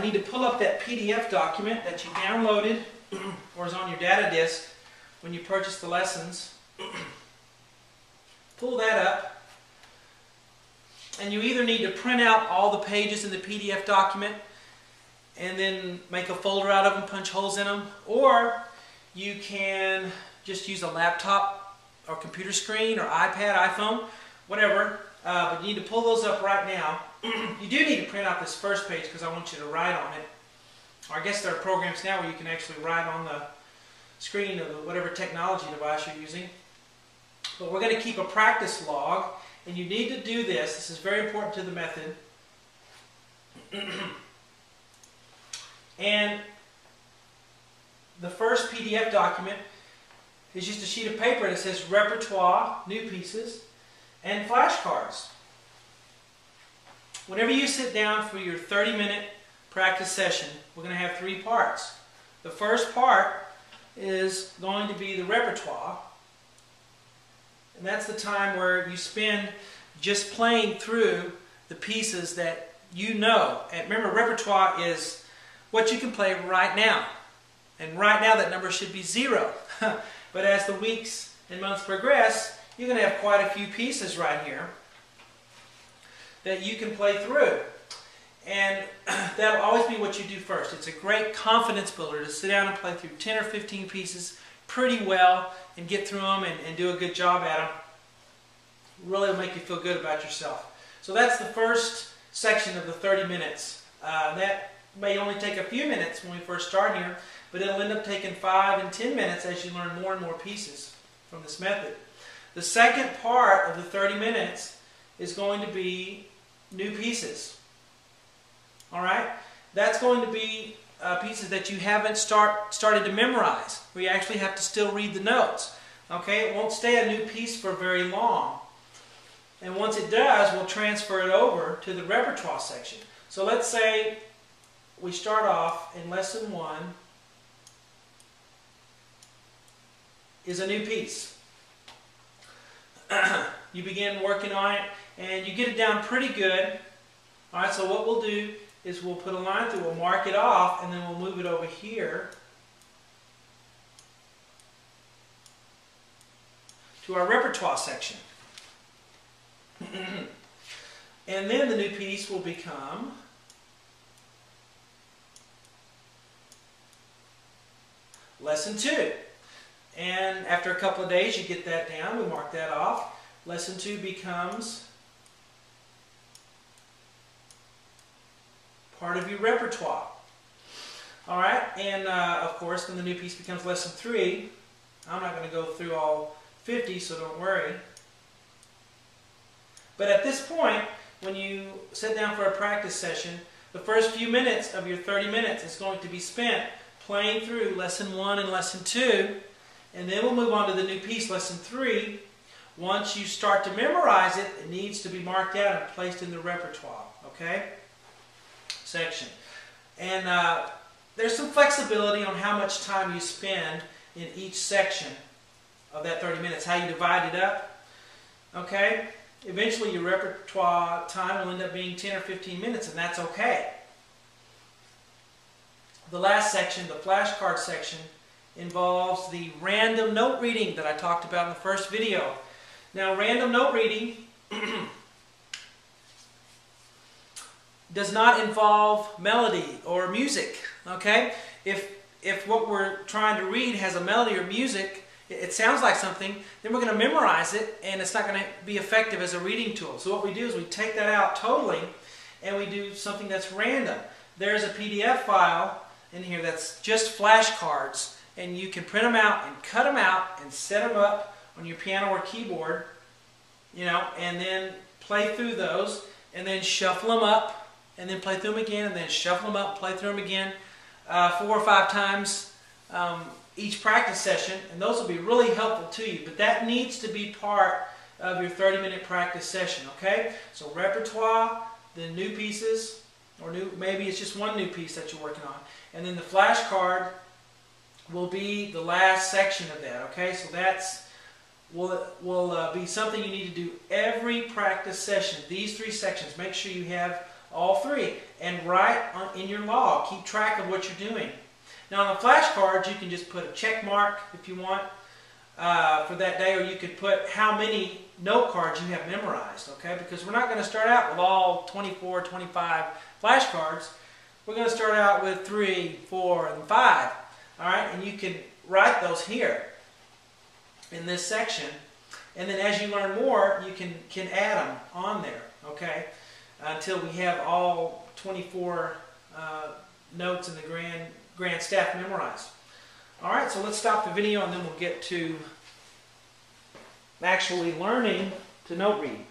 need to pull up that PDF document that you downloaded or is on your data disk when you purchased the lessons. Pull that up, and you either need to print out all the pages in the PDF document and then make a folder out of them, punch holes in them, or you can just use a laptop or computer screen or iPad, iPhone, whatever, but you need to pull those up right now. You do need to print out this first page because I want you to write on it. Or I guess there are programs now where you can actually write on the screen of whatever technology device you're using. But we're going to keep a practice log, and you need to do this. This is very important to the method. And the first PDF document is just a sheet of paper that says repertoire, new pieces, and flashcards. Whenever you sit down for your 30-minute practice session, we're going to have 3 parts. The first part is going to be the repertoire, and that's the time where you spend just playing through the pieces that you know. And remember, repertoire is what you can play right now. And right now that number should be 0. But as the weeks and months progress, you're going to have quite a few pieces right here that you can play through. And that'll always be what you do first. It's a great confidence builder to sit down and play through 10 or 15 pieces pretty well and get through them and do a good job at them. Really will make you feel good about yourself. So that's the first section of the 30 minutes. That may only take a few minutes when we first start here, but it'll end up taking 5 and 10 minutes as you learn more and more pieces from this method. The second part of the 30 minutes is going to be new pieces. Alright? That's going to be pieces that you haven't started to memorize, where you actually have to still read the notes. Okay? It won't stay a new piece for very long. And once it does, we'll transfer it over to the repertoire section. So let's say we start off in lesson 1 is a new piece. You begin working on it and you get it down pretty good. Alright, so what we'll do is we'll put a line through, we'll mark it off, and then we'll move it over here to our repertoire section. And then the new piece will become lesson 2. And after a couple of days you get that down, we mark that off. Lesson 2 becomes part of your repertoire. Alright, and of course then the new piece becomes lesson 3. I'm not going to go through all 50, so don't worry. But at this point, when you sit down for a practice session, the first few minutes of your 30 minutes is going to be spent playing through lesson 1 and lesson 2, and then we'll move on to the new piece, lesson 3. Once you start to memorize it, it needs to be marked out and placed in the repertoire, okay, section. And there's some flexibility on how much time you spend in each section of that 30 minutes, how you divide it up, okay. Eventually your repertoire time will end up being 10 or 15 minutes, and that's okay. The last section, the flashcard section, involves the random note reading that I talked about in the first video. Now, random note reading does not involve melody or music, okay? If what we're trying to read has a melody or music, it sounds like something, then we're going to memorize it and it's not going to be effective as a reading tool. So what we do is we take that out totally and we do something that's random. There's a PDF file in here that's just flashcards, and you can print them out and cut them out and set them up on your piano or keyboard, you know, and then play through those and then shuffle them up and then play through them again and then shuffle them up and play through them again 4 or 5 times each practice session, and those will be really helpful to you. But that needs to be part of your 30-minute practice session, okay? So repertoire, then new pieces, or maybe it's just one new piece that you're working on. And then the flashcard will be the last section of that, okay? So that's will be something you need to do every practice session. These 3 sections, make sure you have all three, and write in your log. Keep track of what you're doing. Now on the flashcards, you can just put a check mark if you want for that day, or you could put how many note cards you have memorized, okay? Because we're not going to start out with all 24, 25 flashcards. We're going to start out with 3, 4, and 5, all right? And you can write those here in this section. And then as you learn more, you can add them on there, okay? Until we have all 24 notes in the grand staff memorized. All right, so let's stop the video and then we'll get to actually learning to note read.